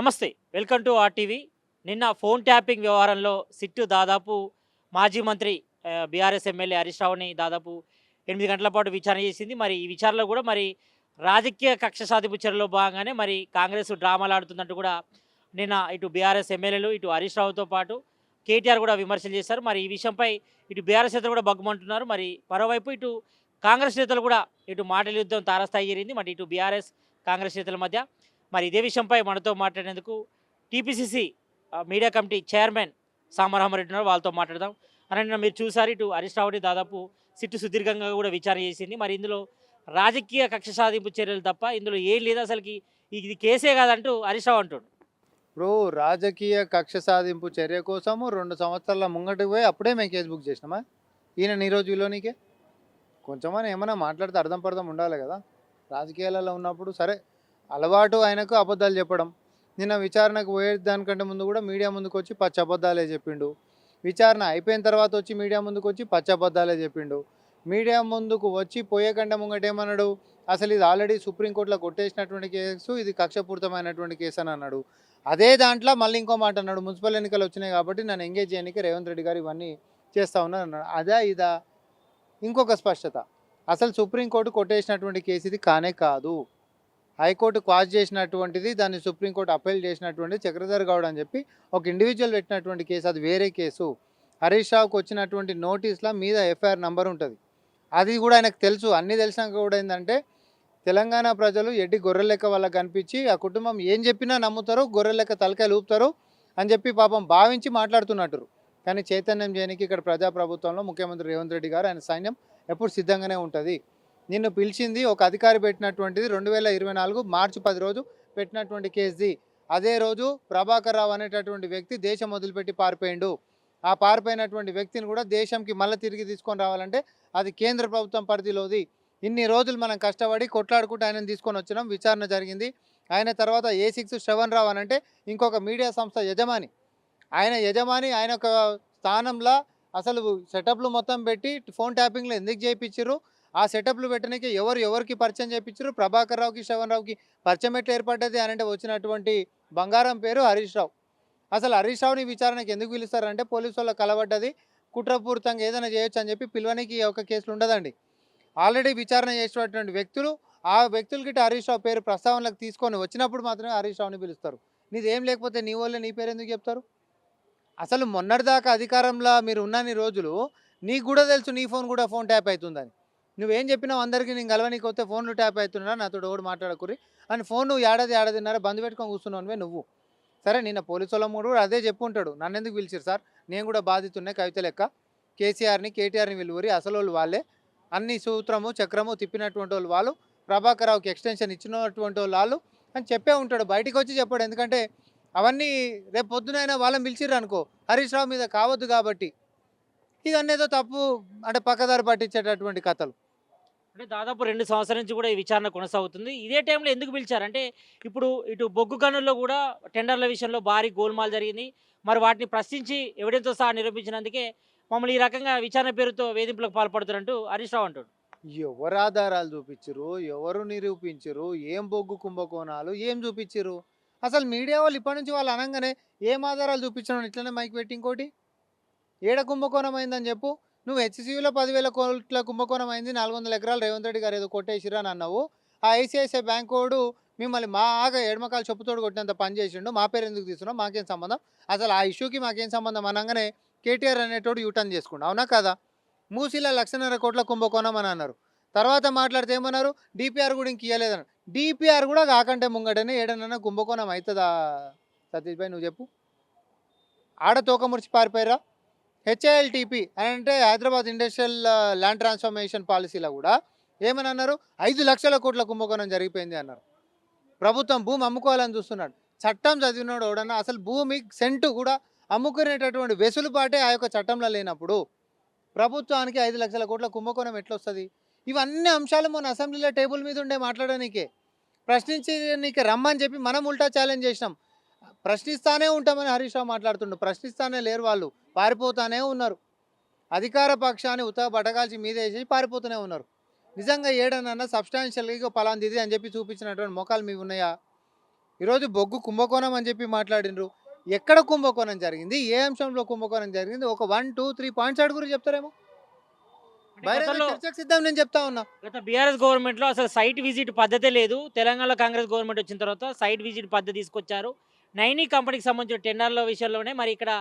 నమస్తే. Welcome to RTV. నిన్న phone tapping వ్యవహారంలో సిట్టు దాదాపు మాజీ మంత్రి బీఆర్ఎస్ ఎమ్మెల్యే హరీష్ రావుని దాదాపు 8 గంటల పాటు విచారణ చేసింది. మరి ఈ విచారణలో కూడా రాజకీయ కక్ష సాధింపు చర్యలో భాగంగానే కాంగ్రెస్ డ్రామాలాడుతుందంటూ కూడా నిన్న ఇటు బీఆర్ఎస్ ఎమ్మెల్యేలు, ఇటు హరీష్ రావుతో పాటు కేటీఆర్ కూడా విమర్శలు చేశారు. మరి ఈ విషయంపై ఇటు బీఆర్ఎస్ నేతలు కూడా బగ్గుమంటున్నారు. మరి మరోవైపు ఇటు కాంగ్రెస్ నేతలు కూడా ఇటు మాటల యుద్ధం తారస్థాయి చేరింది. మరి ఇటు బీఆర్ఎస్, కాంగ్రెస్ నేతల మధ్య. మరి ఇదే విషయంపై మనతో మాట్లాడేందుకు TPCC media committee chairman Samaramareddy ఉన్నారు. వాళ్ళతో మాట్లాడదాం. నిన్న మీరు చూసారు, ఇటు హరీష్ రావుని దాదాపు సిట్టు సుదీర్ఘంగా కూడా విచారణ చేసింది. మరి ఇందులో రాజకీయ కక్ష సాధింపు చర్యలు తప్ప ఇందులో ఏం లేదు, అసలుకి ఇది కేసే కాదంటూ హరీష్ రావు అంటాడు. ఇప్పుడు రాజకీయ కక్ష సాధింపు చర్య కోసము 2 సంవత్సరాల ముంగటికి పోయి అప్పుడే మేము కేసు బుక్ చేసినామా? ఈయన ఈ రోజు విలోనికే కొంచెమని ఏమైనా మాట్లాడితే అర్థం పర్థం ఉండాలి కదా. రాజకీయాలలో ఉన్నప్పుడు సరే అలవాటు ఆయనకు అబద్ధాలు చెప్పడం. నిన్న విచారణకు పోయే దానికంటే ముందు కూడా మీడియా ముందుకు వచ్చి పచ్చి అబద్ధాలే చెప్పిండు. విచారణ అయిపోయిన తర్వాత వచ్చి మీడియా ముందుకు వచ్చి పచ్చి అబద్ధాలే చెప్పిండు. మీడియా ముందుకు వచ్చి పోయే కంటే ముంగట ఏమన్నాడు, అసలు ఇది ఆల్రెడీ సుప్రీంకోర్టులో కొట్టేసినటువంటి కేసు, ఇది కక్షపూరితమైనటువంటి కేసు అని అన్నాడు. అదే దాంట్లో మళ్ళీ ఇంకో మాట అన్నాడు, మున్సిపల్ ఎన్నికలు వచ్చినాయి కాబట్టి నన్ను ఎంగేజ్ చేయడానికి రేవంత్ రెడ్డి గారు ఇవన్నీ చేస్తూ ఉన్నారు అన్నాడు. అదా ఇదా? ఇంకొక స్పష్టత, అసలు సుప్రీంకోర్టు కొట్టేసినటువంటి కేసు ఇది కానే కాదు. హైకోర్టు క్వాష్ చేసినటువంటిది, దాన్ని సుప్రీంకోర్టు అప్పీల్ చేసినటువంటి చక్రధర్ గౌడ్ అని చెప్పి ఒక ఇండివిజువల్ పెట్టినటువంటి కేసు, అది వేరే కేసు. హరీష్ రావుకి వచ్చినటువంటి నోటీస్లో మీద ఎఫ్ఐఆర్ నంబర్ ఉంటుంది. అది కూడా ఆయనకు తెలుసు. అన్నీ తెలిసినాక కూడా ఏంటంటే తెలంగాణ ప్రజలు ఎడ్డి గొర్రె లెక్క వాళ్ళకి కనిపించి ఆ కుటుంబం ఏం చెప్పినా నమ్ముతారు, గొర్రె లెక్క తలకాయలు ఊపుతారు అని చెప్పి పాపం భావించి మాట్లాడుతున్నట్టు. కానీ చైతన్యం చేయడానికి ఇక్కడ ప్రజాప్రభుత్వంలో ముఖ్యమంత్రి రేవంత్ రెడ్డి గారు, ఆయన సైన్యం ఎప్పుడు సిద్ధంగానే ఉంటుంది. నిన్ను పిలిచింది ఒక అధికారి పెట్టినటువంటిది 2024 మార్చి 10 రోజు పెట్టినటువంటి కేసుది. అదే రోజు ప్రభాకర్ రావు అనేటటువంటి వ్యక్తి దేశం వదిలిపెట్టి పారిపోయిండు. ఆ పారిపోయినటువంటి వ్యక్తిని కూడా దేశంకి మళ్ళీ తిరిగి తీసుకొని రావాలంటే అది కేంద్ర ప్రభుత్వం పరిధిలోది. ఇన్ని రోజులు మనం కష్టపడి కొట్లాడుకుంటూ ఆయనను తీసుకొని వచ్చినాం. విచారణ జరిగింది. ఆయన తర్వాత A6 శ్రవణ్ రావు అనంటే ఇంకొక మీడియా సంస్థ యజమాని. ఆయన ఒక స్థానంలో అసలు సెటప్లు మొత్తం పెట్టి ఫోన్ ట్యాపింగ్లో ఎందుకు చేయించారు, ఆ సెటప్లు పెట్టడానికి ఎవరికి పరిచయం చేయించారు, ప్రభాకర్ రావుకి శ్రవణ్ రావుకి పరిచయం ఎట్లా ఏర్పడ్డది అని అంటే వచ్చినటువంటి బంగారం పేరు హరీష్ రావు. అసలు హరీష్ రావుని విచారణకు ఎందుకు పిలుస్తారంటే పోలీసు వాళ్ళకి కలబడ్డది, కుట్రపూరితంగా ఏదైనా చేయొచ్చు అని చెప్పి పిలవనికి ఒక కేసులు ఉండదండి. ఆల్రెడీ విచారణ చేసినటువంటి వ్యక్తులు, ఆ వ్యక్తులకి హరీష్ రావు పేరు ప్రస్తావనలకు తీసుకొని వచ్చినప్పుడు మాత్రమే హరీష్ రావుని పిలుస్తారు. నీదేం లేకపోతే నీ వాళ్ళే నీ పేరు ఎందుకు చెప్తారు? అసలు మొన్నటిదాకా అధికారంలో మీరు ఉన్నన్ని రోజులు నీకు కూడా తెలుసు నీ ఫోన్ కూడా ఫోన్ ట్యాప్ అవుతుందని. నువ్వేం చెప్పినావు అందరికీ, నేను కలవనీకి వస్తే ఫోన్లు ట్యాప్ అవుతున్నా, నాతో కూడా మాట్లాడకుర్రి అని ఫోన్ నువ్వు ఏడాదిన్నర బంద్ పెట్టుకొని కూర్చున్నావు నువ్వు. సరే నిన్న పోలీసు వాళ్ళ కూడా అదే చెప్పుంటాడు, నన్ను ఎందుకు పిలిచారు సార్, నేను కూడా బాధితున్నాయి కవిత లెక్క, కేటీఆర్ని పిలువురి, అసలు వాళ్ళు వాళ్ళే, అన్ని సూత్రము చక్రము తిప్పినటువంటి వాళ్ళు, ప్రభాకర్ రావుకి ఎక్స్టెన్షన్ ఇచ్చినటువంటి వాళ్ళు అని చెప్పే ఉంటాడు. బయటికి వచ్చి చెప్పాడు. ఎందుకంటే అవన్నీ రేపు పొద్దునైనా వాళ్ళని పిలిచిర్రు అనుకో హరీష్ రావు మీద కావద్దు కాబట్టి. ఇదన్నీ ఏదో తప్పు అంటే పక్కదారి పట్టించేటటువంటి కథలు. అంటే దాదాపు 2 సంవత్సరాల నుంచి కూడా ఈ విచారణ కొనసాగుతుంది. ఇదే టైంలో ఎందుకు పిలిచారంటే, ఇప్పుడు ఇటు బొగ్గు గనుల్లో కూడా టెండర్ల విషయంలో భారీ గోల్మాల్ జరిగింది. మరి వాటిని ప్రశ్నించి ఎవిడెన్స్‌తో సహా నిరూపించినందుకే మమ్మల్ని ఈ రకంగా విచారణ పేరుతో వేధింపులకు పాల్పడుతున్నట్టు హరీష్ రావు అంటాడు. ఎవరు ఆధారాలు చూపించరు, ఎవరు నిరూపించరు, ఏం బొగ్గు కుంభకోణాలు ఏం చూపించరు? అసలు మీడియా వాళ్ళు ఇప్పటి నుంచి వాళ్ళు అనగానే ఏం ఆధారాలు చూపించడం, ఇట్లనే మైక్ పెట్టి ఇంకోటి ఏడ కుంభకోణం అయిందని చెప్పు. నువ్వు హెచ్సియూలో 10,000 కోట్ల కుంభకోణం అయింది, 400 ఎకరాలు రేవంత్ రెడ్డి గారు ఏదో కొట్టేసిరా అని అన్నావు. ఆ ఐసిఐసిఐ బ్యాంక్ వాడు మిమ్మల్ని మా ఎడమకాలు చెప్పుతోడు కొట్టినంత పని చేసిండు, మా పేరు ఎందుకు తీసుకున్నావు, మాకేం సంబంధం, అసలు ఆ ఇష్యూకి మాకేం సంబంధం అనగానే కేటీఆర్ అనేటోడు యూటర్న్ చేసుకుంటా, అవునా కదా? మూసీలో 1,50,000 కోట్ల కుంభకోణం అని అన్నారు. తర్వాత మాట్లాడితే ఏమన్నారు, డిపిఆర్ కూడా ఇంక ఇవ్వలేదన్నారు. డిపిఆర్ కూడా కాకంటే ముంగటనే ఏడనన్నా కుంభకోణం అవుతుందా సతీష్ భాయ్, నువ్వు చెప్పు. ఆడ తోక ముడిచి పారిపోయారా? హెచ్ఐఎల్టీపీ అని అంటే హైదరాబాద్ ఇండస్ట్రియల్ ల్యాండ్ ట్రాన్స్ఫర్మేషన్ పాలసీలో కూడా ఏమని అన్నారు, 5,00,000 కోట్ల కుంభకోణం జరిగిపోయింది అన్నారు. ప్రభుత్వం భూమి అమ్ముకోవాలని చూస్తున్నాడు. చట్టం చదివినాడు ఎవడన్నా అసలు భూమి సెంటు కూడా అమ్ముకునేటటువంటి వెసులుబాటే ఆ యొక్క చట్టంలో లేనప్పుడు ప్రభుత్వానికి 5,00,000 కోట్ల కుంభకోణం ఎట్లొస్తుంది? ఇవన్నీ అంశాలు మన అసెంబ్లీలో టేబుల్ మీద ఉండే మాట్లాడడానికే, ప్రశ్నించడానికి రమ్మని చెప్పి మనం ఉల్టా ఛాలెంజ్ చేసినాం. ప్రశ్నిస్తానే ఉంటామని హరీష్ రావు మాట్లాడుతుండు. ప్రశ్నిస్తానే లేరు, వాళ్ళు పారిపోతానే ఉన్నారు. అధికార పక్షాన్ని ఉత్తగా బటకాల్చి మీదేసి పారిపోతూనే ఉన్నారు. నిజంగా ఏడనన్నా సబ్స్టాన్షియల్గా పలాంది ఇది అని చెప్పి చూపించినటువంటి మొఖాలు మీవి ఉన్నాయా? ఈరోజు బొగ్గు కుంభకోణం అని చెప్పి మాట్లాడినరు. ఎక్కడ కుంభకోణం జరిగింది, ఏ అంశంలో కుంభకోణం జరిగింది, ఒక 1, 2, 3 పాయింట్స్ అడుగురు చెప్తారేమో. అంటే బహిరంగ గతంలో చర్చకు సిద్ధం, నేను చెప్తా ఉన్నా. గత బీఆర్ఎస్ గవర్నమెంట్లో అసలు సైట్ విజిట్ పద్ధతే లేదు. తెలంగాణలో కాంగ్రెస్ గవర్నమెంట్ వచ్చిన తర్వాత సైట్ విజిట్ పద్ధతి తీసుకొచ్చారు. నైనీ కంపెనీకి సంబంధించిన టెండర్ల విషయంలోనే మరి ఇక్కడ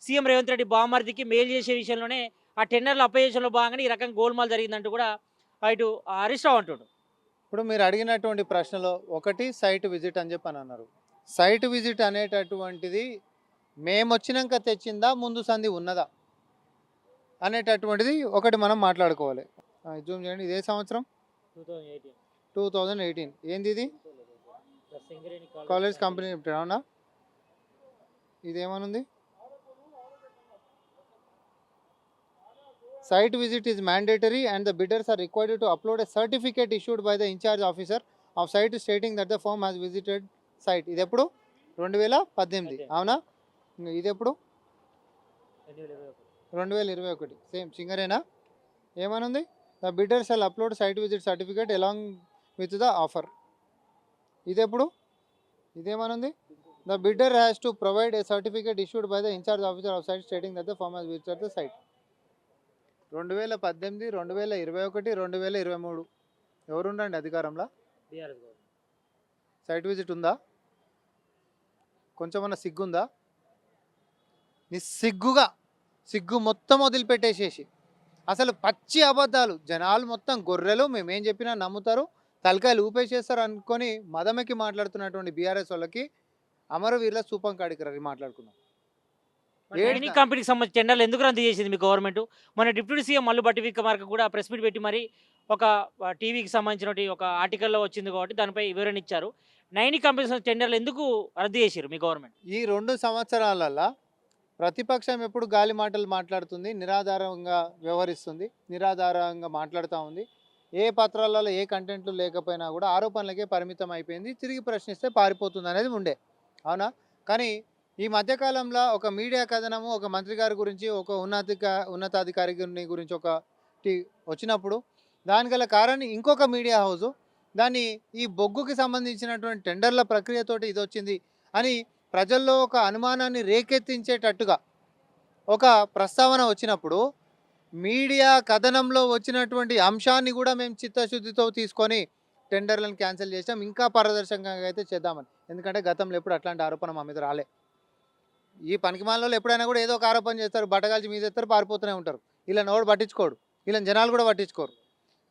సీఎం రేవంత్ రెడ్డి బామర్దికి మెయిల్ చేసే విషయంలోనే ఆ టెండర్ల అప్లికేషన్లో భాగంగానే ఈ రకంగా గోల్మాల్ జరిగిందంటూ కూడా ఇటు హరీష్ రావు అంటుండు. ఇప్పుడు మీరు అడిగినటువంటి ప్రశ్నలో ఒకటి సైట్ విజిట్ అని చెప్పి అన్నారు. సైట్ విజిట్ అనేటటువంటిది మేము వచ్చినాక తెచ్చిందా, ముందు సంధి ఉన్నదా అనేటటువంటిది ఒకటి మనం మాట్లాడుకోవాలి. జూమ్ చేయండి. ఇదే సంవత్సరం 2018. ఏంది ఇది? కాలేజ్ కంపెనీ లిమిటెడ్, అవునా? ఇదేమనుంది? Site visit is mandatory and the bidders are required to upload a certificate issued by the in-charge officer of site stating that the firm has visited site. ఇది ఎప్పుడు? 2018, అవునా? ఇది ఎప్పుడు? 2021. సేమ్ సింగరేనా? ఏమనుంది? The bidder shall upload site visit certificate along with the offer. ఇది ఎప్పుడు? ఇదేమనుంది? The bidder has to provide a certificate issued by the incharge officer of site stating that the firm has visited the site. 2018, 2021, 2023 ఎవరుండండి అధికారంలో? Site visit ఉందా? కొంచెమన్నా సిగ్గుందా? నిస్సిగ్గుగా సిగ్గు మొత్తం వదిలిపెట్టేసేసి అసలు పచ్చి అబద్ధాలు, జనాలు మొత్తం గొర్రెలు, మేమేం చెప్పినా నమ్ముతారు, తలకాయలు ఊపేసేస్తారు అనుకొని మదమెక్కి మాట్లాడుతున్నటువంటి బీఆర్ఎస్ వాళ్ళకి అమరవీరుల సూపం కాడికి రవి మాట్లాడుకున్నాం. నైనీ కంపెనీకి సంబంధించి టెండర్లు ఎందుకు రద్దు చేసింది మీ గవర్నమెంట్? మన డిప్యూటీ సీఎం మల్లు బట్టి విక్రమార్క కూడా ప్రెస్ మీట్ పెట్టి మరి ఒక టీవీకి సంబంధించిన ఒక ఆర్టికల్లో వచ్చింది కాబట్టి దానిపై వివరణ ఇచ్చారు. నైనీ కంపెనీస్ టెండర్లు ఎందుకు రద్దు చేశారు మీ గవర్నమెంట్? ఈ 2 సంవత్సరాలలో ప్రతిపక్షం ఎప్పుడు గాలి మాటలు మాట్లాడుతుంది, నిరాధారంగా వ్యవహరిస్తుంది, నిరాధారంగా మాట్లాడుతూ ఉంది. ఏ పత్రాలలో ఏ కంటెంట్లు లేకపోయినా కూడా ఆరోపణలకే పరిమితం అయిపోయింది. తిరిగి ప్రశ్నిస్తే పారిపోతుంది అనేది ఉండే, అవునా? కానీ ఈ మధ్యకాలంలో ఒక మీడియా కథనము, ఒక మంత్రి గారి గురించి, ఒక ఉన్నతాధికారి గురించి ఒకటి వచ్చినప్పుడు దానికి గల కారణం ఇంకొక మీడియా హౌజు దాన్ని ఈ బొగ్గుకి సంబంధించినటువంటి టెండర్ల ప్రక్రియతోటి ఇది వచ్చింది అని ప్రజల్లో ఒక అనుమానాన్ని రేకెత్తించేటట్టుగా ఒక ప్రస్తావన వచ్చినప్పుడు మీడియా కథనంలో వచ్చినటువంటి అంశాన్ని కూడా మేము చిత్తశుద్ధితో తీసుకొని టెండర్లను క్యాన్సిల్ చేసాం. ఇంకా పారదర్శకంగా అయితే చేద్దామని. ఎందుకంటే గతంలో ఎప్పుడు అట్లాంటి ఆరోపణ మా మీద రాలే. ఈ పనికిమాలలో ఎప్పుడైనా కూడా ఏదో ఒక ఆరోపణ చేస్తారు, బట్టగాల్చి మీద ఎత్తారు, పారిపోతూనే ఉంటారు. ఇలా నోడు పట్టించుకోడు, ఇలా జనాలు కూడా పట్టించుకోరు.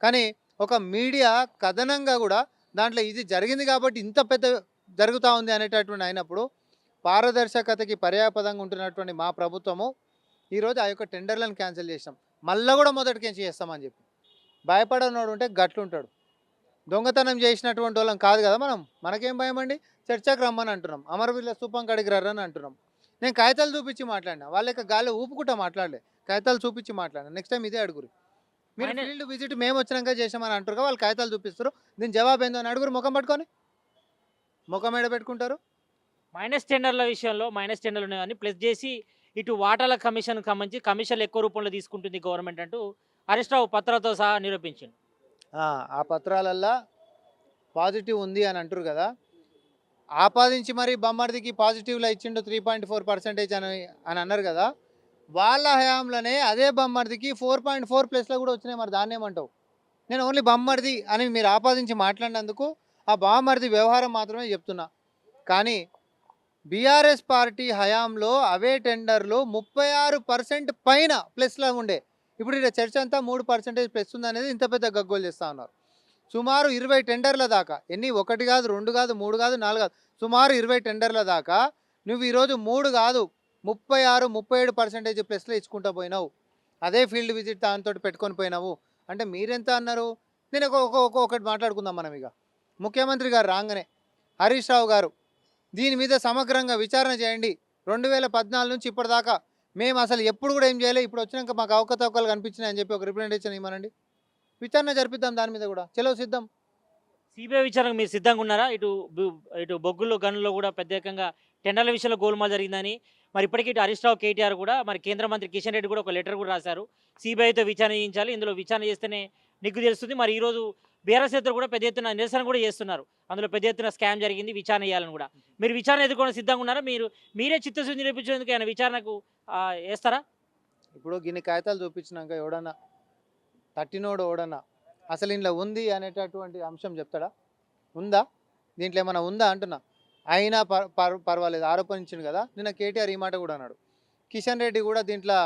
కానీ ఒక మీడియా కథనంగా కూడా దాంట్లో ఇది జరిగింది కాబట్టి ఇంత పెద్ద జరుగుతూ ఉంది అనేటటువంటి అయినప్పుడు పారదర్శకతకి పర్యాపదంగా ఉంటున్నటువంటి మా ప్రభుత్వము ఈరోజు ఆ యొక్క టెండర్లను క్యాన్సిల్ చేసాం. మళ్ళీ కూడా మొదటికేం చేస్తామని చెప్పి భయపడనోడు ఉంటే గట్లుంటాడు. దొంగతనం చేసినటువంటి వాళ్ళం కాదు కదా మనం, మనకేం భయం అండి? చర్చకు రమ్మని అంటున్నాం, అమరవీరుల స్థూపం కాడికి రమ్మని అంటున్నాం. నేను కాగితాలు చూపించి మాట్లాడినా, వాళ్ళ యొక్క గాలి ఊపుకుంటా మాట్లాడలే, కాగితాలు చూపించి మాట్లాడినా. నెక్స్ట్ టైం ఇదే అడుగురు. మీరు ఫీల్డ్ విజిట్ మేము వచ్చినాక చేసామని అంటారు, వాళ్ళు కాగితాలు చూపిస్తారు, దీని జవాబు ఏందో అని అడుగురు. ముఖం పట్టుకొని ముఖం ఏడ పెట్టుకుంటారు. మైనస్ టెండర్ల విషయంలో మైనస్ టెండర్లు ఉన్నాయని ప్లస్ చేసి ఇటు వాటాల కమిషన్కి సంబంధించి కమిషన్లు ఎక్కువ రూపంలో తీసుకుంటుంది గవర్నమెంట్ అంటూ హరీష్ రావు పత్రాలతో సహా నిరూపించింది. ఆ పత్రాలల్లో పాజిటివ్ ఉంది అని అంటారు కదా, ఆపాదించి మరి బొమ్మడికి పాజిటివ్లో ఇచ్చిండు 3.4% అని అన్నారు కదా. వాళ్ళ హయాంలోనే అదే బొమ్మడికి 4.4+లో కూడా వచ్చినాయి. మరి దాన్ని ఏమంటావు? నేను ఓన్లీ బొమ్మడిది అని మీరు ఆపాదించి మాట్లాడినందుకు ఆ బామ్మడిది వ్యవహారం మాత్రమే చెప్తున్నా. కానీ బీఆర్ఎస్ పార్టీ హయాంలో అవే టెండర్లు 36% పైన ప్లస్లో ఉండే. ఇప్పుడు ఇక్కడ చర్చ అంతా 3% ప్లస్ ఉందనేది ఇంత పెద్ద గగ్గోలు చేస్తూ ఉన్నారు. సుమారు 20 టెండర్ల దాకా, ఎన్ని 1 కాదు 2 కాదు 3 కాదు 4 కాదు, సుమారు 20 టెండర్ల దాకా నువ్వు ఈరోజు 3 కాదు 36-37% ప్లస్లో ఇచ్చుకుంటూ పోయినావు. అదే ఫీల్డ్ విజిట్ దాంతో పెట్టుకొని పోయినావు అంటే మీరెంత అన్నారు? నేను ఒకటి మాట్లాడుకుందాం మనం. ఇక ముఖ్యమంత్రి గారు రాగానే హరీష్ రావు గారు దీని మీద సమగ్రంగా విచారణ చేయండి, 2014 నుంచి ఇప్పటిదాకా మేము అసలు ఎప్పుడు కూడా ఏం చేయలేదు, ఇప్పుడు వచ్చినాక మాకు అవకతవకలు కనిపించినాయి అని చెప్పి ఒక రిప్రజెంటేషన్ ఇవ్వనండి, విచారణ జరిపిద్దాం దాని మీద కూడా. చెలో సిద్ధం. సిబిఐ విచారణకు మీరు సిద్ధంగా ఉన్నారా? ఇటు బొగ్గులు గనుల్లో కూడా ప్రత్యేకంగా టెండర్ల విషయంలో గోల్మాల్ జరిగిందని మరి ఇప్పటికీ ఇటు హరీష్ రావు, కేటీఆర్ కూడా మరి కేంద్ర మంత్రి కిషన్ రెడ్డి కూడా ఒక లెటర్ కూడా రాశారు. సిబిఐతో విచారణ చేయించాలి, ఇందులో విచారణ చేస్తేనే నిగ్గు తెలుస్తుంది. మరి ఈరోజు బీఆర్ఎస్ నేతలు కూడా పెద్ద ఎత్తున నిరసన కూడా చేస్తున్నారు. అందులో పెద్ద ఎత్తున స్కామ్ జరిగింది, విచారణ చేయాలని కూడా. మీరు విచారణ ఎదుర్కోవడానికి సిద్ధంగా ఉన్నారా? మీరే చిత్తశుద్ధి నిరూపించేందుకు ఏమైనా విచారణకు వేస్తారా? ఇప్పుడు గిన్ని కాగితాలు చూపించినాక ఎవడన్నా తట్టినోడు ఎవడన్నా అసలు ఇంట్లో ఉంది అనేటటువంటి అంశం చెప్తాడా? ఉందా? దీంట్లో ఏమైనా ఉందా అంటున్నా. అయినా పర్వాలేదు, ఆరోపించిండు కదా. నిన్న కేటీఆర్ ఈ మాట కూడా అన్నాడు. కిషన్ రెడ్డి కూడా దీంట్లో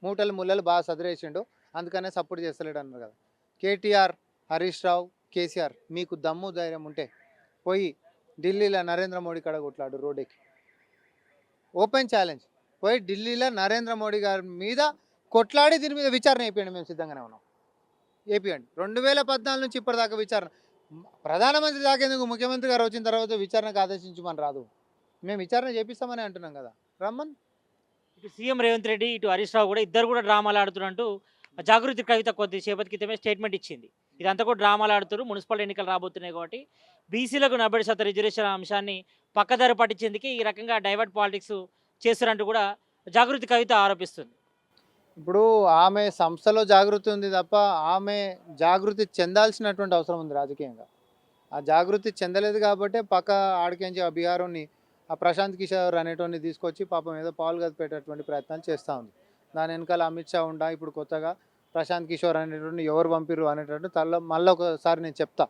మూటలు ముళ్ళలు బాగా సదిరేసిండు, అందుకనే సపోర్ట్ చేస్తలేడు అన్నారు కదా. కేటీఆర్, హరీష్ రావు, కేసీఆర్ మీకు దమ్ము ధైర్యం ఉంటే పోయి ఢిల్లీలో నరేంద్ర మోడీ కాడ కొట్లాడు, రోడ్డుకి ఓపెన్ ఛాలెంజ్. పోయి ఢిల్లీలో నరేంద్ర మోడీ గారి మీద కొట్లాడి దీని మీద విచారణ అయిపోయింది. మేము సిద్ధంగానే ఉన్నాం, ఏపీయండి. 2014 నుంచి ఇప్పటిదాకా విచారణ. ప్రధానమంత్రి దాకేందుకు, ముఖ్యమంత్రి గారు వచ్చిన తర్వాత విచారణకు ఆదేశించమని రాదు. మేము విచారణ చేపిస్తామని అంటున్నాం కదా, రమ్మన్. ఇటు సీఎం రేవంత్ రెడ్డి, ఇటు హరీష్ రావు కూడా ఇద్దరు కూడా డ్రామాలు ఆడుతున్నట్టు జాగృతి కవిత కొద్దిసేపటి క్రితమే స్టేట్మెంట్ ఇచ్చింది. ఇదంతా కూడా డ్రామాలు ఆడుతారు, మున్సిపల్ ఎన్నికలు రాబోతున్నాయి కాబట్టి బీసీలకు 40% రిజర్వేషన్ అంశాన్ని పక్కదారి పట్టించేందుకు ఈ రకంగా డైవర్ట్ పాలిటిక్స్ చేస్తారంటూ కూడా జాగృతి కవిత ఆరోపిస్తుంది. ఇప్పుడు ఆమె సంస్థలో జాగృతి ఉంది తప్ప ఆమె జాగృతి చెందాల్సినటువంటి అవసరం ఉంది రాజకీయంగా. ఆ జాగృతి చెందలేదు కాబట్టి పక్క ఆడికించి ఆ బీహార్ని, ఆ ప్రశాంత్ కిషోర్ అనేటువంటి తీసుకొచ్చి పాపం ఏదో పాలు కదిపేటటువంటి ప్రయత్నాలు చేస్తూ ఉంది. దాని వెనకాల అమిత్ షా ఉండా, ఇప్పుడు కొత్తగా ప్రశాంత్ కిషోర్ అనేటువంటి ఎవరు పంపిరు అనేటట్టు తల్ల మళ్ళీ ఒకసారి నేను చెప్తా.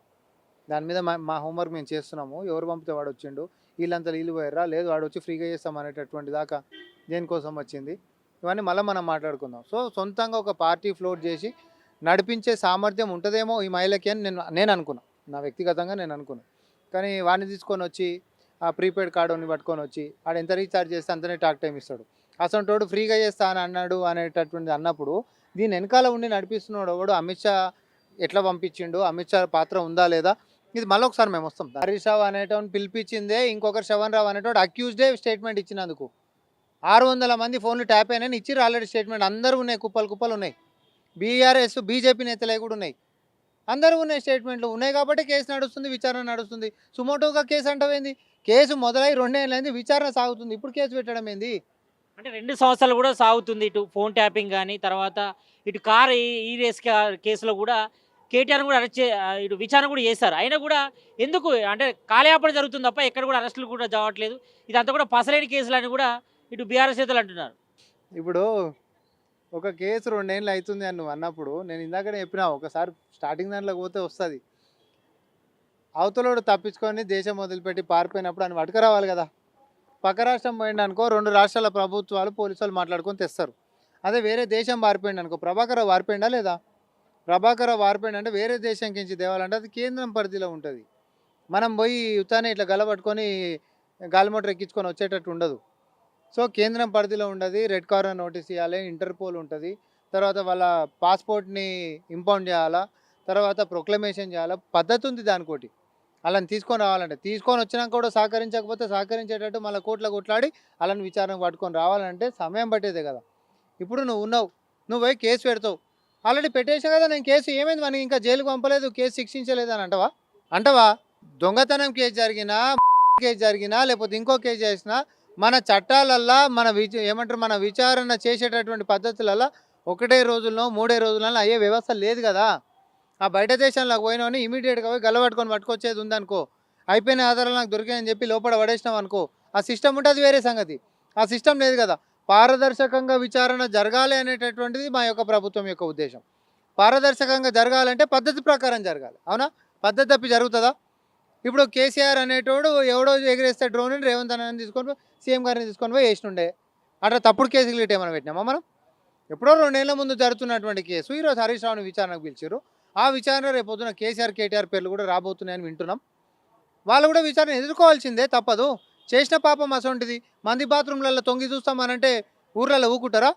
దాని మీద మా హోంవర్క్ మేము చేస్తున్నాము. ఎవరు పంపితే వాడు వచ్చిండు, వీళ్ళంతా వీళ్ళు పోయారా, లేదు వాడు వచ్చి ఫ్రీగా చేస్తాం అనేటటువంటి దాకా దేనికోసం వచ్చింది, ఇవన్నీ మళ్ళీ మనం మాట్లాడుకుందాం. సో సొంతంగా ఒక పార్టీ ఫ్లోట్ చేసి నడిపించే సామర్థ్యం ఉంటుందేమో ఈ మహిళకి అని నేను అనుకున్నా, నా వ్యక్తిగతంగా నేను అనుకున్నాను. కానీ వాడిని తీసుకొని వచ్చి ఆ ప్రీపెయిడ్ కార్డుని పట్టుకొని వచ్చి ఆడు ఎంత రీఛార్జ్ చేస్తే అంతనే టాక్ టైం ఇస్తాడు. అసలు ఫ్రీగా చేస్తా అని అన్నాడు అనేటటువంటి అన్నప్పుడు దీని వెనకాల ఉండి నడిపిస్తున్నాడు వాడు అమిత్ షా. ఎట్లా పంపించిండు, అమిత్ షా పాత్ర ఉందా లేదా, ఇది మళ్ళీ ఒకసారి మేము వస్తాం. హరీష్ రావు అనేటోని పిలిపించిందే ఇంకొకరు శ్రవణ్ రావు అనేటోడు అక్యూజ్డే స్టేట్మెంట్ ఇచ్చినందుకు 600 మంది ఫోన్లు ట్యాప్ అయినాయని ఇచ్చిర్రు ఆల్రెడీ స్టేట్మెంట్. అందరూ ఉన్నాయి, కుప్పలు ఉన్నాయి. బీఆర్ఎస్ బీజేపీ నేతలే కూడా ఉన్నాయి, అందరూ ఉన్నాయి, స్టేట్మెంట్లు ఉన్నాయి. కాబట్టి కేసు నడుస్తుంది, విచారణ నడుస్తుంది. సుమోటోగా కేసు అంటవేంది? కేసు మొదలై 2 ఏళ్ళైంది, విచారణ సాగుతుంది, ఇప్పుడు కేసు పెట్టడం ఏంది? అంటే 2 సంవత్సరాలు కూడా సాగుతుంది. ఇటు ఫోన్ ట్యాపింగ్ కానీ, తర్వాత ఇటు కార్ ఈ రేస్ కేసులో కూడా కేటీఆర్ కూడా ఇటు విచారణ కూడా చేశారు. అయినా కూడా ఎందుకు అంటే కాలయాపన జరుగుతుంది తప్ప ఎక్కడ కూడా అరెస్టులు కూడా జరగట్లేదు. ఇదంతా కూడా పసలేని కేసులని కూడా ఇటు బీఆర్ఎస్ నేతలు అంటున్నారు. ఇప్పుడు ఒక కేసు 2 ఏళ్ళు అవుతుంది అని నువ్వు అన్నప్పుడు నేను ఇందాకనే చెప్పినా, ఒకసారి స్టార్టింగ్ దాంట్లోకి పోతే వస్తుంది. అవతలోడు తప్పించుకొని దేశం వదిలిపెట్టి పారిపోయినప్పుడు అని పట్టుకురావాలి కదా. పక్క రాష్ట్రం పోయిండు అనుకో, 2 రాష్ట్రాల ప్రభుత్వాలు పోలీసు వాళ్ళు మాట్లాడుకొని తెస్తారు. అదే వేరే దేశం పారిపోయిండు అనుకో, ప్రభాకర్ పారిపోయిండా లేదా? ప్రభాకర్ పారిపోయిండు అంటే వేరే దేశం కించి తేవాలంటే అది కేంద్రం పరిధిలో ఉంటుంది. మనం పోయి యుతానే ఇట్లా గలబట్టుకొని గాలి మోటార్ ఎక్కించుకొని వచ్చేటట్టు ఉండదు. సో కేంద్రం పరిధిలో ఉండదు. రెడ్ కార్నర్ నోటీస్ ఇవ్వాలి, ఇంటర్పోల్ ఉంటుంది, తర్వాత వాళ్ళ పాస్పోర్ట్ని ఇంపౌండ్ చేయాలా, తర్వాత ప్రొక్లమేషన్ చేయాలా, పద్ధతి ఉంది దానికోటి. అలాని తీసుకొని రావాలంటే, తీసుకొని వచ్చినాక కూడా సహకరించకపోతే సహకరించేటట్టు మళ్ళీ కోట్ల కొట్లాడి అలాని విచారణకు పట్టుకొని రావాలంటే సమయం పట్టేదే కదా. ఇప్పుడు నువ్వు పోయి కేసు పెడతావు, ఆల్రెడీ పెట్టేసావు కదా, నేను కేసు ఏమైంది మనకి ఇంకా జైలుకు పంపలేదు, కేసు శిక్షించలేదు అని అంటవా? దొంగతనం కేసు జరిగినా, కేసు జరిగినా, లేకపోతే ఇంకో కేసు చేసినా మన చట్టాలల్లా మన విచారణ చేసేటటువంటి పద్ధతులల్లా 1 రోజుల్లో 3 రోజులలో అయ్యే వ్యవస్థ లేదు కదా. ఆ బయట దేశంలోకి పోయినవని ఇమీడియట్గా పోయి గల్లబట్టుకొని పట్టుకొచ్చేది ఉందనుకో, అయిపోయిన ఆధారాలు నాకు దొరికాయని చెప్పి లోపల పడేసినాం అనుకో, ఆ సిస్టమ్ ఉంటే అది వేరే సంగతి. ఆ సిస్టమ్ లేదు కదా. పారదర్శకంగా విచారణ జరగాలి అనేటటువంటిది మా యొక్క ప్రభుత్వం యొక్క ఉద్దేశం. పారదర్శకంగా జరగాలంటే పద్ధతి ప్రకారం జరగాలి, అవునా? పద్ధతి తప్పి జరుగుతుందా? ఇప్పుడు కేసీఆర్ అనేటోడు ఎవడో ఎగిరేస్తే డ్రోన్ రేవంత్ అన్నని తీసుకొని సీఎం గారిని తీసుకొని పోయి వేసినుండే, అట్లా తప్పుడు కేసులు ఇటు ఏమైనా పెట్టినామా మనం? ఎప్పుడో 2 ఏళ్ల ముందు జరుగుతున్నటువంటి కేసు ఈరోజు హరీష్ రావుని విచారణకు పిలిచారు. ఆ విచారణ రేపొద్దున కేటీఆర్ పేర్లు కూడా రాబోతున్నాయని వింటున్నాం. వాళ్ళు కూడా విచారణ ఎదుర్కోవాల్సిందే, తప్పదు. చేసిన పాపం అసొంటిది. మంది బాత్రూమ్లలో తొంగి చూస్తామనంటే ఊర్లలో ఊకుంటారా?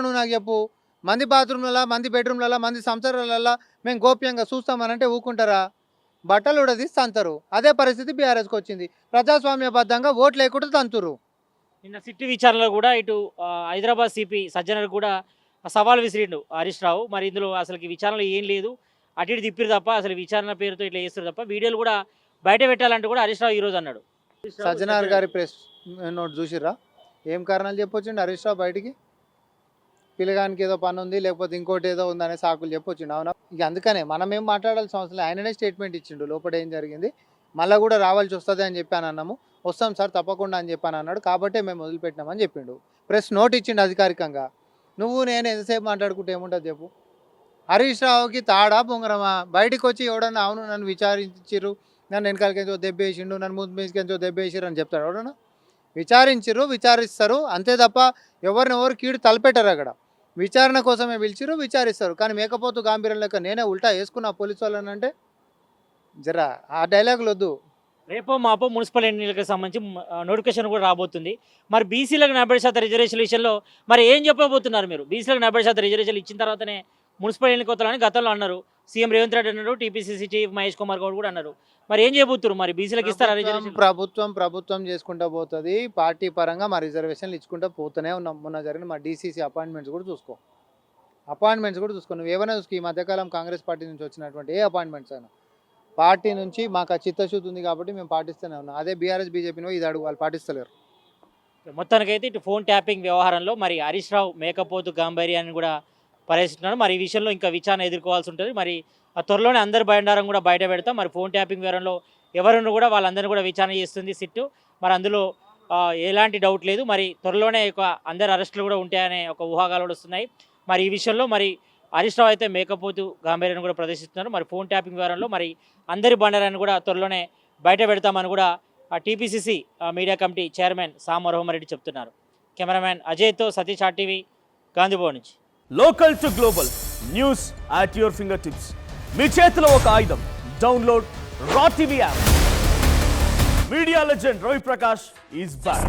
నువ్వు నాకు చెప్పు. మంది బాత్రూమ్లలో, మంది బెడ్రూమ్లలో, మంది సంసారాలలో మేము గోప్యంగా చూస్తామనంటే ఊకుంటారా? బట్టలు కూడా తీసి తంతరు. అదే పరిస్థితి బీఆర్ఎస్కి వచ్చింది. ప్రజాస్వామ్యబద్ధంగా ఓట్లు లేకుండా తంతురు. నిన్న సిట్టు విచారణలో కూడా ఇటు హైదరాబాద్ సిపి సజ్జనర్ కూడా సవాల్ విసిరిండు హరీష్ రావు. మరి ఇందులో అసలుకి విచారణలో ఏం లేదు, అటు ఇటు తిప్పిరు తప్ప, అసలు విచారణ పేరుతో ఇట్లా చేస్తారు తప్ప వీడియోలు కూడా బయట పెట్టాలంటూ కూడా హరీష్ రావు ఈరోజు అన్నాడు. సజ్జనార్ గారి ప్రెస్ నోట్ చూసిర్రా? ఏం కారణాలు చెప్పొచ్చండి హరీష్ రావు బయటికి? పిల్లగానికి ఏదో పని ఉంది లేకపోతే ఇంకోటి ఏదో ఉందనే సాకులు చెప్పొచ్చిండు. అవునా? ఇక అందుకనే మనం ఏం మాట్లాడాల్సిన అవసరం లేదు. ఆయననే స్టేట్మెంట్ ఇచ్చిండు లోపల ఏం జరిగింది, మళ్ళీ కూడా రావాల్సి వస్తుంది అని చెప్పాను అన్నాము. వస్తాం సార్ తప్పకుండా అని చెప్పాను అన్నాడు. కాబట్టే మేము వదిలిపెట్టినామని చెప్పిండు. ప్రెస్ నోట్ ఇచ్చిండు అధికారికంగా. నువ్వు నేను ఎంతసేపు మాట్లాడుకుంటే ఏముంటుంది చెప్పు? హరీష్ రావుకి తాడా బొంగరమా? బయటికి వచ్చి ఎవడన్నా అవును నన్ను విచారించిర్రు, నన్ను వెనకాలకెంచో దెబ్బేసిండు, నన్ను ముందు మీదకెంచో దెబ్బేసిర్రు అని చెప్తాడు ఎవడన్నా? విచారించిర్రు, విచారిస్తారు అంతే తప్ప ఎవరినెవరు కీడు తలపెట్టారు. అక్కడ విచారణ కోసమే పిలిచిర్రు, విచారిస్తారు. కానీ మేకపోతు గాంభీర్యం లెక్క నేనే ఉల్టా వేసుకున్నా పోలీసు వాళ్ళని అంటే జరా ఆ డైలాగులు వద్దు. రేపో మాపో మున్సిపల్ ఎన్నికలకు సంబంధించి నోటిఫికేషన్ కూడా రాబోతుంది. మరి బీసీలకు 40% రిజర్వేషన్ విషయంలో మరి ఏం చెప్పబోతున్నారు మీరు? బీసీలకు 40% రిజర్వేషన్ ఇచ్చిన తర్వాతనే మున్సిపల్ ఎన్నికవుతారని గతంలో అన్నారు. సీఎం రేవంత్ రెడ్డి అన్నారు, టీపీసీసీ చీఫ్ మహేష్ కుమార్ గౌడ్ కూడా అన్నారు. మరి ఏం చేయబోతున్నారు? మరి బీసీలకు ఇస్తారా రిజర్వేషన్? ప్రభుత్వం చేసుకుంటా పోతుంది. పార్టీ పరంగా మా రిజర్వేషన్లు ఇచ్చుకుంటా పోతూనే ఉన్నాం. మొన్న జరిగిన మా డీసీసీ అపాయింట్మెంట్స్ కూడా చూసుకో. నువ్వు ఏమైనా చూసుకో. ఈ మధ్యకాలం కాంగ్రెస్ పార్టీ నుంచి వచ్చినటువంటి ఏ అపాయింట్మెంట్స్ అయినా పార్టీ నుంచి మాకు ఆ చిత్తశుద్ధి ఉంది కాబట్టి మేము పాటిస్తూనే ఉన్నాం. అదే బీఆర్ఎస్ బీజేపీనో ఇది అడుగు వాళ్ళు పాటిస్తలేరు. మొత్తానికైతే ఇటు ఫోన్ ట్యాపింగ్ వ్యవహారంలో మరి హరీష్ రావు మేకపోతు గాంభీర్యాన్ని కూడా పరిశీలిస్తున్నాడు. మరి ఈ విషయంలో ఇంకా విచారణ ఎదుర్కోవాల్సి ఉంటుంది. మరి ఆ త్వరలోనే అందరి బండారం కూడా బయట పెడతాం. మరి ఫోన్ ట్యాపింగ్ వ్యవహారంలో ఎవరిని కూడా వాళ్ళందరినీ కూడా విచారణ చేస్తుంది సిట్టు. మరి అందులో ఎలాంటి డౌట్ లేదు. మరి త్వరలోనే అందరి అరెస్టులు కూడా ఉంటాయనే ఒక ఊహాగాలు కూడా వస్తున్నాయి. మరి ఈ విషయంలో మరి హరీష్ రావు అయితే మేకపోతు గాంభీర్యాన్ని కూడా ప్రదర్శిస్తున్నారు. మరి ఫోన్ ట్యాపింగ్ వ్యవహారంలో మరి అందరి బండారాన్ని కూడా త్వరలోనే బయట పెడతామని కూడా టీపీసీసీ మీడియా కమిటీ చైర్మన్ సామరహోమరెడ్డి చెప్తున్నారు. కెమెరామ్యాన్ అజయ్తో సతీష్ RTV గాంధీభవన్ నుంచి. Local to global news at your fingertips. మీ చేతిలో ఒక ఆయుధం. Download Raw TV app. Media legend Ravi Prakash is back.